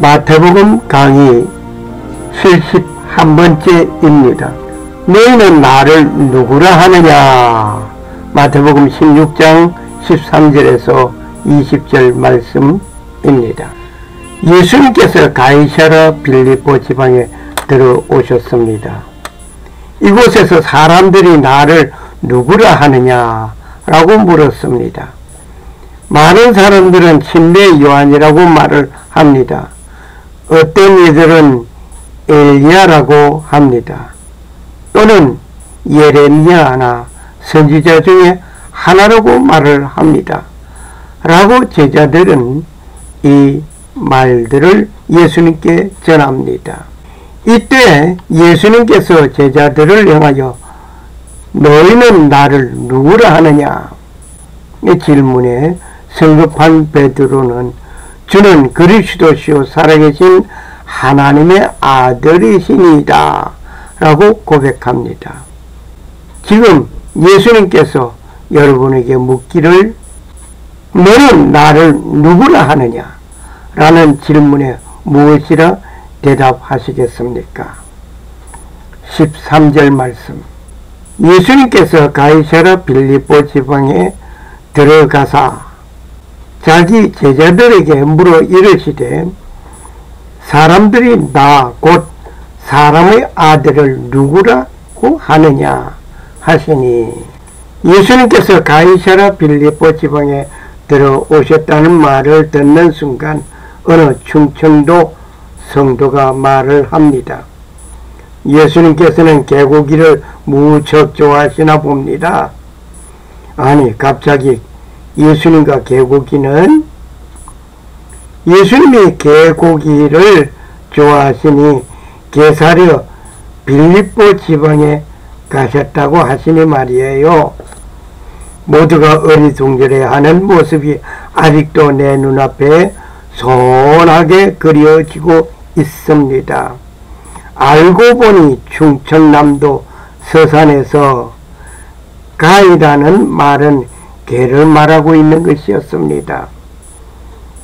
마태복음 강의 71번째입니다. 너희는 나를 누구라 하느냐? 마태복음 16장 13절에서 20절 말씀입니다. 예수님께서 가이사랴 빌립보 지방에 들어오셨습니다. 이곳에서 사람들이 나를 누구라 하느냐 라고 물었습니다. 많은 사람들은 침례 요한이라고 말을 합니다. 어떤 이들은 엘리야라고 합니다. 또는 예레미야나 선지자 중에 하나라고 말을 합니다. 라고 제자들은 이 말들을 예수님께 전합니다. 이때 예수님께서 제자들을 향하여 너희는 나를 누구라 하느냐? 이 질문에 성급한 베드로는 주는 그리스도시요 살아계신 하나님의 아들이시니이다 라고 고백합니다. 지금 예수님께서 여러분에게 묻기를 너는 나를 누구라 하느냐 라는 질문에 무엇이라 대답하시겠습니까? 13절 말씀. 예수님께서 가이사랴 빌립보 지방에 들어가사 자기 제자들에게 물어 이르시되 사람들이 나 곧 사람의 아들을 누구라고 하느냐 하시니, 예수님께서 가이사랴 빌립보 지방에 들어오셨다는 말을 듣는 순간 어느 충청도 성도가 말을 합니다. 예수님께서는 개고기를 무척 좋아하시나 봅니다. 아니, 갑자기 예수님과 개고기는? 예수님이 개고기를 좋아하시니 게사랴 빌립보 지방에 가셨다고 하시니 말이에요. 모두가 어리둥절해 하는 모습이 아직도 내 눈앞에 선하게 그려지고 있습니다. 알고 보니 충청남도 서산에서 가이라는 말은 개를 말하고 있는 것이었습니다.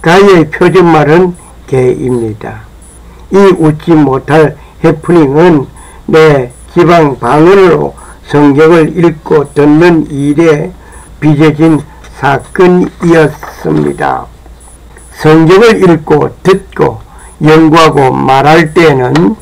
가이의 표준말은 개입니다. 이 웃지 못할 해프닝은 내 지방 방언으로 성경을 읽고 듣는 일에 빚어진 사건이었습니다. 성경을 읽고 듣고 연구하고 말할 때는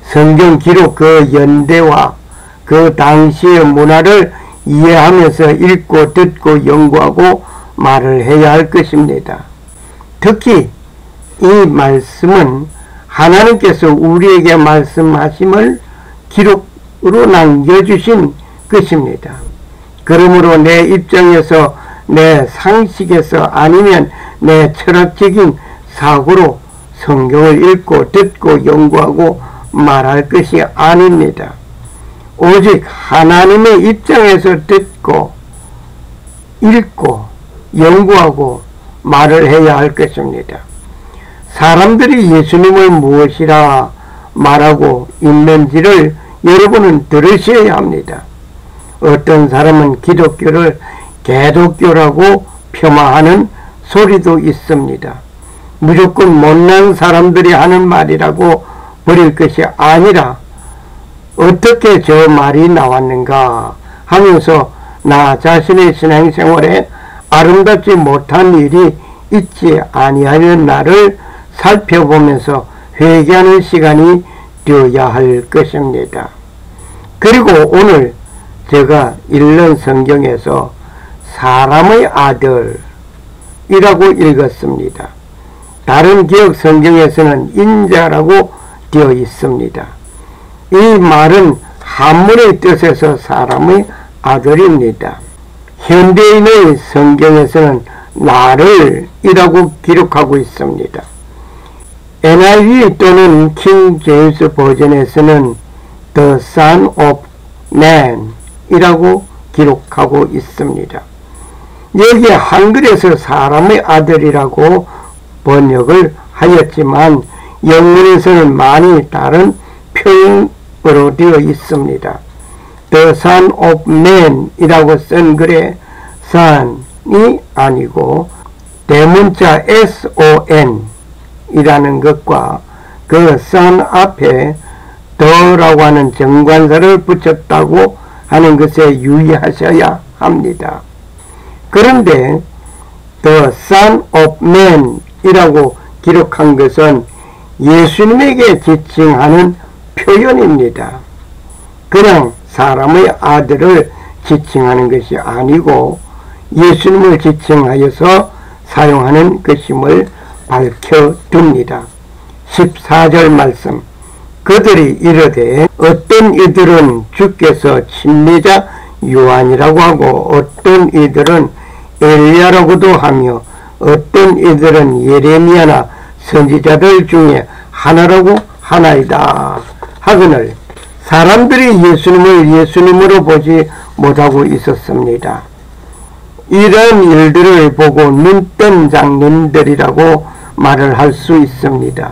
성경 기록 그 연대와 그 당시의 문화를 이해하면서 읽고 듣고 연구하고 말을 해야 할 것입니다. 특히 이 말씀은 하나님께서 우리에게 말씀하심을 기록으로 남겨주신 것입니다. 그러므로 내 입장에서, 내 상식에서, 아니면 내 철학적인 사고로 성경을 읽고 듣고 연구하고 말할 것이 아닙니다. 오직 하나님의 입장에서 듣고 읽고 연구하고 말을 해야 할 것입니다. 사람들이 예수님을 무엇이라 말하고 있는지를 여러분은 들으셔야 합니다. 어떤 사람은 기독교를 개독교라고 폄하하는 소리도 있습니다. 무조건 못난 사람들이 하는 말이라고 버릴 것이 아니라 어떻게 저 말이 나왔는가 하면서 나 자신의 신앙생활에 아름답지 못한 일이 있지 아니하는 나를 살펴보면서 회개하는 시간이 되어야 할 것입니다. 그리고 오늘 제가 읽는 성경에서 사람의 아들이라고 읽었습니다. 다른 기억 성경에서는 인자라고 되어 있습니다. 이 말은 한문의 뜻에서 사람의 아들입니다. 현대인의 성경에서는 나를 이라고 기록하고 있습니다. NIV 또는 킹 제임스 버전에서는 The Son of Man 이라고 기록하고 있습니다. 여기 한글에서 사람의 아들이라고 번역을 하였지만 영문에서는 많이 다른 표현으로 되어 있습니다. The Son of Man 이라고 쓴 글에 Son이 아니고 대문자 SON 이라는 것과 그 son 앞에 the라고 하는 정관사를 붙였다고 하는 것에 유의하셔야 합니다. 그런데 the son of man 이라고 기록한 것은 예수님에게 지칭하는 표현입니다. 그냥 사람의 아들을 지칭하는 것이 아니고 예수님을 지칭하여서 사용하는 것임을 밝혀둡니다. 14절 말씀, 그들이 이르되 어떤 이들은 주께서 침례자 요한이라고 하고 어떤 이들은 엘리야라고도 하며 어떤 이들은 예레미야나 선지자들 중에 하나라고 하나이다 하거늘 사람들이 예수님을 예수님으로 보지 못하고 있었습니다. 이런 일들을 보고 눈뜬 장님들이라고 말을 할 수 있습니다.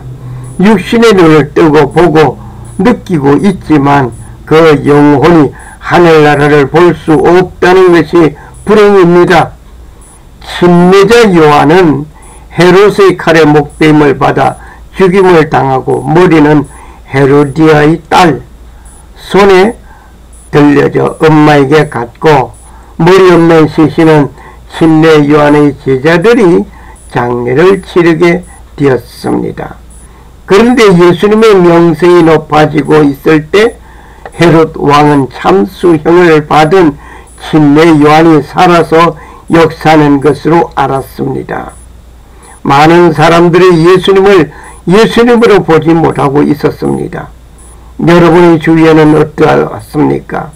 육신의 눈을 뜨고 보고 느끼고 있지만 그 영혼이 하늘나라를 볼 수 없다는 것이 불행입니다. 침례자 요한은 헤롯의 칼에 목베임을 받아 죽임을 당하고 머리는 헤로디아의 딸 손에 들려져 엄마에게 갔고 머리 없는 시신은 침례 요한의 제자들이 장례를 치르게 되었습니다. 그런데 예수님의 명성이 높아지고 있을 때 헤롯 왕은 참수형을 받은 침례 요한이 살아서 역사하는 것으로 알았습니다. 많은 사람들이 예수님을 예수님으로 보지 못하고 있었습니다. 여러분의 주위에는 어떠하십니까?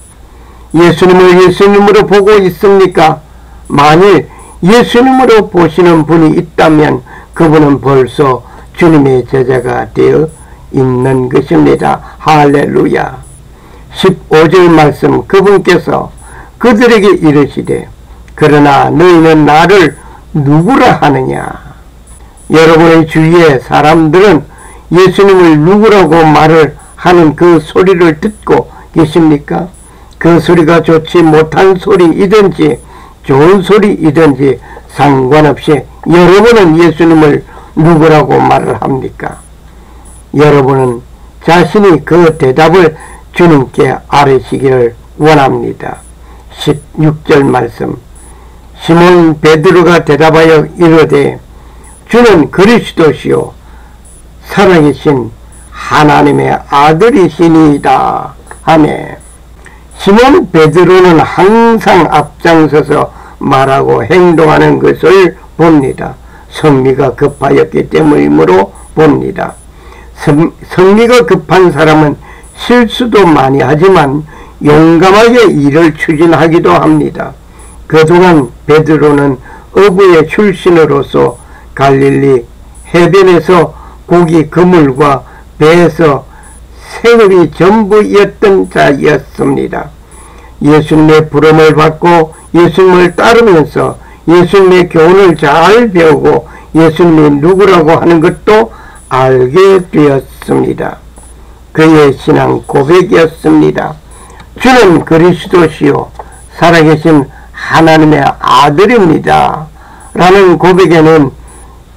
예수님을 예수님으로 보고 있습니까? 만일 예수님으로 보시는 분이 있다면 그분은 벌써 주님의 제자가 되어 있는 것입니다. 할렐루야. 15절 말씀, 그분께서 그들에게 이르시되 그러나 너희는 나를 누구라 하느냐? 여러분의 주위에 사람들은 예수님을 누구라고 말을 하는 그 소리를 듣고 계십니까? 그 소리가 좋지 못한 소리이든지 좋은 소리이든지 상관없이 여러분은 예수님을 누구라고 말을 합니까? 여러분은 자신이 그 대답을 주님께 아뢰시기를 원합니다. 16절 말씀, 시몬 베드로가 대답하여 이르되 주는 그리스도시요 살아계신 하나님의 아들이시니이다 하네. 시몬 베드로는 항상 앞장서서 말하고 행동하는 것을 봅니다. 성미가 급하였기 때문이므로 봅니다. 성미가 급한 사람은 실수도 많이 하지만 용감하게 일을 추진하기도 합니다. 그동안 베드로는 어부의 출신으로서 갈릴리 해변에서 고기 그물과 배에서 생업이 전부였던 자였습니다. 예수님의 부름을 받고 예수님을 따르면서 예수님의 교훈을 잘 배우고 예수님이 누구라고 하는 것도 알게 되었습니다. 그의 신앙 고백이었습니다. 주는 그리스도시요 살아계신 하나님의 아들입니다 라는 고백에는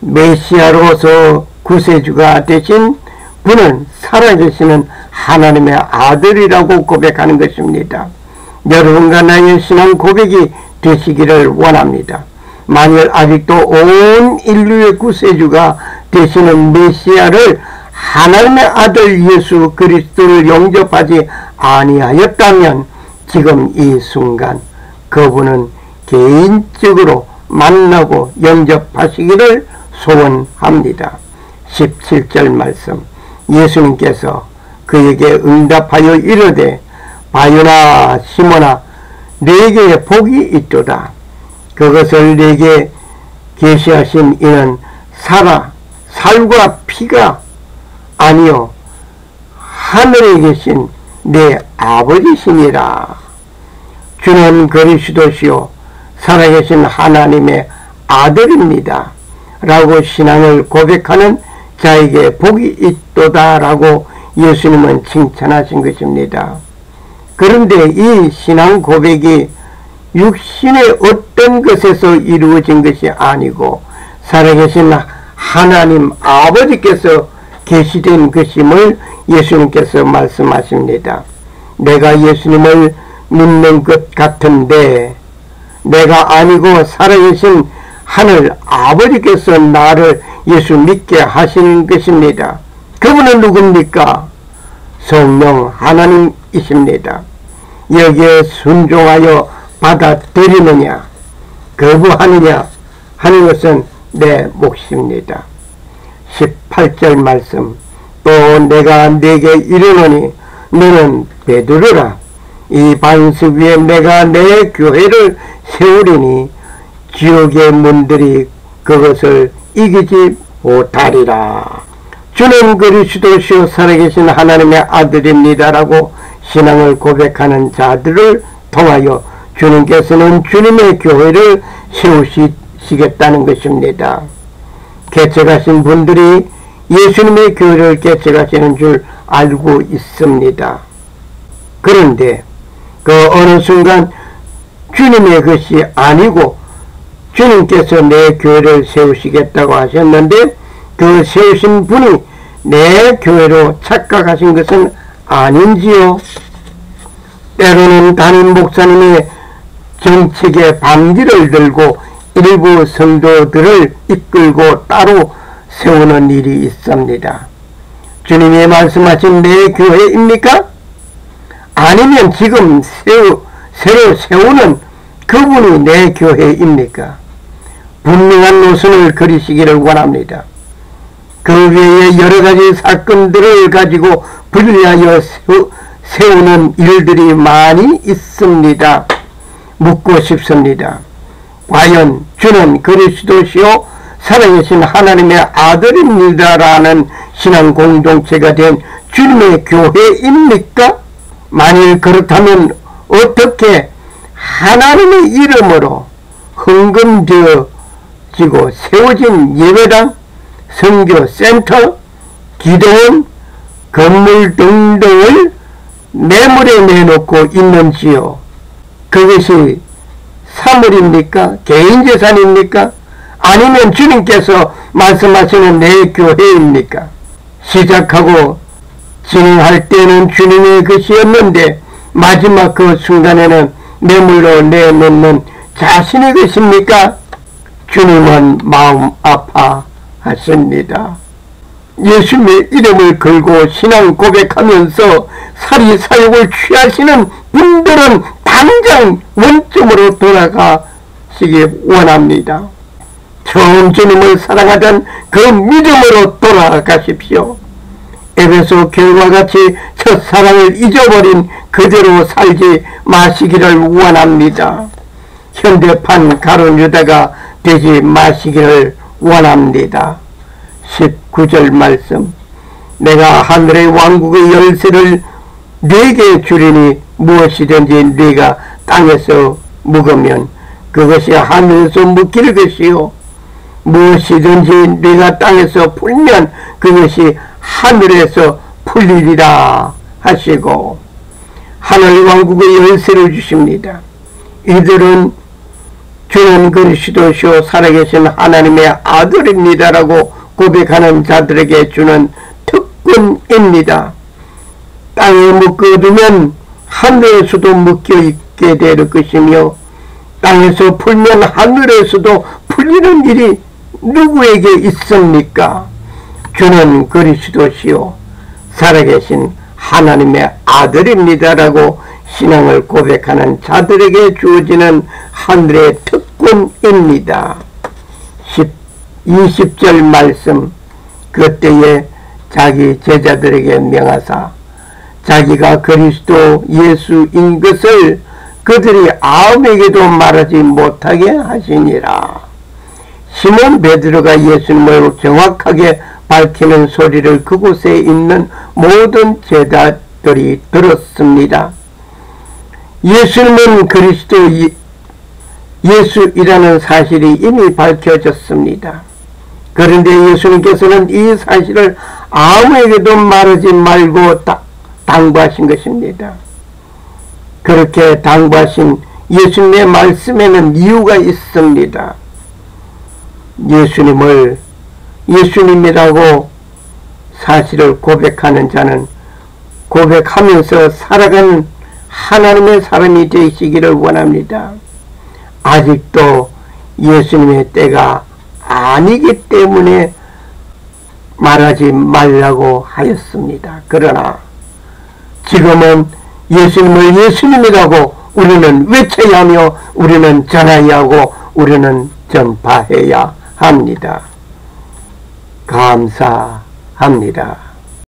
메시아로서 구세주가 되신 분은 살아계시는 하나님의 아들이라고 고백하는 것입니다. 여러분과 나의 신앙 고백이 되시기를 원합니다. 만일 아직도 온 인류의 구세주가 되시는 메시아를 하나님의 아들 예수 그리스도를 영접하지 아니하였다면 지금 이 순간 그분은 개인적으로 만나고 영접하시기를 소원합니다. 17절 말씀, 예수님께서 그에게 응답하여 이르되 바요나 시몬아 네게 복이 있도다. 그것을 네게 계시하신 이는 살과 피가 아니요 하늘에 계신 내 아버지시니라. 주는 그리스도시요 살아계신 하나님의 아들입니다 라고 신앙을 고백하는 자에게 복이 있도다 라고 예수님은 칭찬하신 것입니다. 그런데 이 신앙 고백이 육신의 어떤 것에서 이루어진 것이 아니고 살아계신 하나님 아버지께서 계시된 것임을 예수님께서 말씀하십니다. 내가 예수님을 믿는 것 같은데 내가 아니고 살아계신 하늘 아버지께서 나를 예수 믿게 하신 것입니다. 그분은 누굽니까? 성령 하나님이십니다. 여기에 순종하여 받아들이느냐 거부하느냐 하는 것은 내 몫입니다. 18절 말씀, 또 내가 네게 이르노니 너는 베드로라. 이 반석 위에 내가 내 교회를 세우리니 지옥의 문들이 그것을 이기지 못하리라. 주는 그리스도시요 살아계신 하나님의 아들입니다라고 신앙을 고백하는 자들을 통하여 주님께서는 주님의 교회를 세우시겠다는 것입니다. 개척하신 분들이 예수님의 교회를 개척하시는 줄 알고 있습니다. 그런데 그 어느 순간 주님의 것이 아니고 주님께서 내 교회를 세우시겠다고 하셨는데 그 세우신 분이 내 교회로 착각하신 것은 아닌지요? 때로는 담임 목사님의 정책의 반기를 들고 일부 성도들을 이끌고 따로 세우는 일이 있습니다. 주님이 말씀하신 내 교회입니까? 아니면 지금 새로 세우는 그분이 내 교회입니까? 분명한 노선을 그리시기를 원합니다. 그 외에 여러가지 사건들을 가지고 분리하여 세우는 일들이 많이 있습니다. 묻고 싶습니다. 과연 주는 그리스도시요 살아계신 하나님의 아들입니다라는 신앙 공동체가 된 주님의 교회입니까? 만일 그렇다면 어떻게 하나님의 이름으로 헌금되어지고 세워진 예배당, 선교센터, 기도원, 건물 등등을 매물에 내놓고 있는지요? 그것이 사물입니까? 개인재산입니까? 아니면 주님께서 말씀하시는 내 교회입니까? 시작하고 진행할 때는 주님의 것이었는데 마지막 그 순간에는 매물로 내놓는 자신의 것입니까? 주님은 마음 아파하십니다. 예수님의 이름을 걸고 신앙 고백하면서 사리사욕을 취하시는 분들은 당장 원점으로 돌아가시기 원합니다. 처음 주님을 사랑하던 그 믿음으로 돌아가십시오. 에베소 교회와 같이 첫사랑을 잊어버린 그대로 살지 마시기를 원합니다. 현대판 가룟유다가 되지 마시기를 원합니다. 19절 말씀, 내가 하늘의 왕국의 열쇠를 네게 주리니 무엇이든지 네가 땅에서 묵으면 그것이 하늘에서 묵힐 것이요 무엇이든지 네가 땅에서 풀면 그것이 하늘에서 풀리리라 하시고 하늘 왕국의 열쇠를 주십니다. 이들은 주는 그리스도시요 살아계신 하나님의 아들입니다라고 고백하는 자들에게 주는 특권입니다. 땅에 묶어두면 하늘에서도 묶여있게 될 것이며 땅에서 풀면 하늘에서도 풀리는 일이 누구에게 있습니까? 주는 그리스도시요 살아계신 하나님의 아들입니다라고 신앙을 고백하는 자들에게 주어지는 하늘의 특권입니다. 20절 말씀, 그때에 자기 제자들에게 명하사 자기가 그리스도 예수인 것을 그들이 아무에게도 말하지 못하게 하시니라. 시몬 베드로가 예수님을 정확하게 밝히는 소리를 그곳에 있는 모든 제자들이 들었습니다. 예수님은 그리스도 예수이라는 사실이 이미 밝혀졌습니다. 그런데 예수님께서는 이 사실을 아무에게도 말하지 말고 당부하신 것입니다. 그렇게 당부하신 예수님의 말씀에는 이유가 있습니다. 예수님을 예수님이라고 사실을 고백하는 자는 고백하면서 살아가는 하나님의 사람이 되시기를 원합니다. 아직도 예수님의 때가 아니기 때문에 말하지 말라고 하였습니다. 그러나 지금은 예수님을 예수님이라고 우리는 외쳐야 하며 우리는 전해야 하고 우리는 전파해야 합니다. 감사합니다.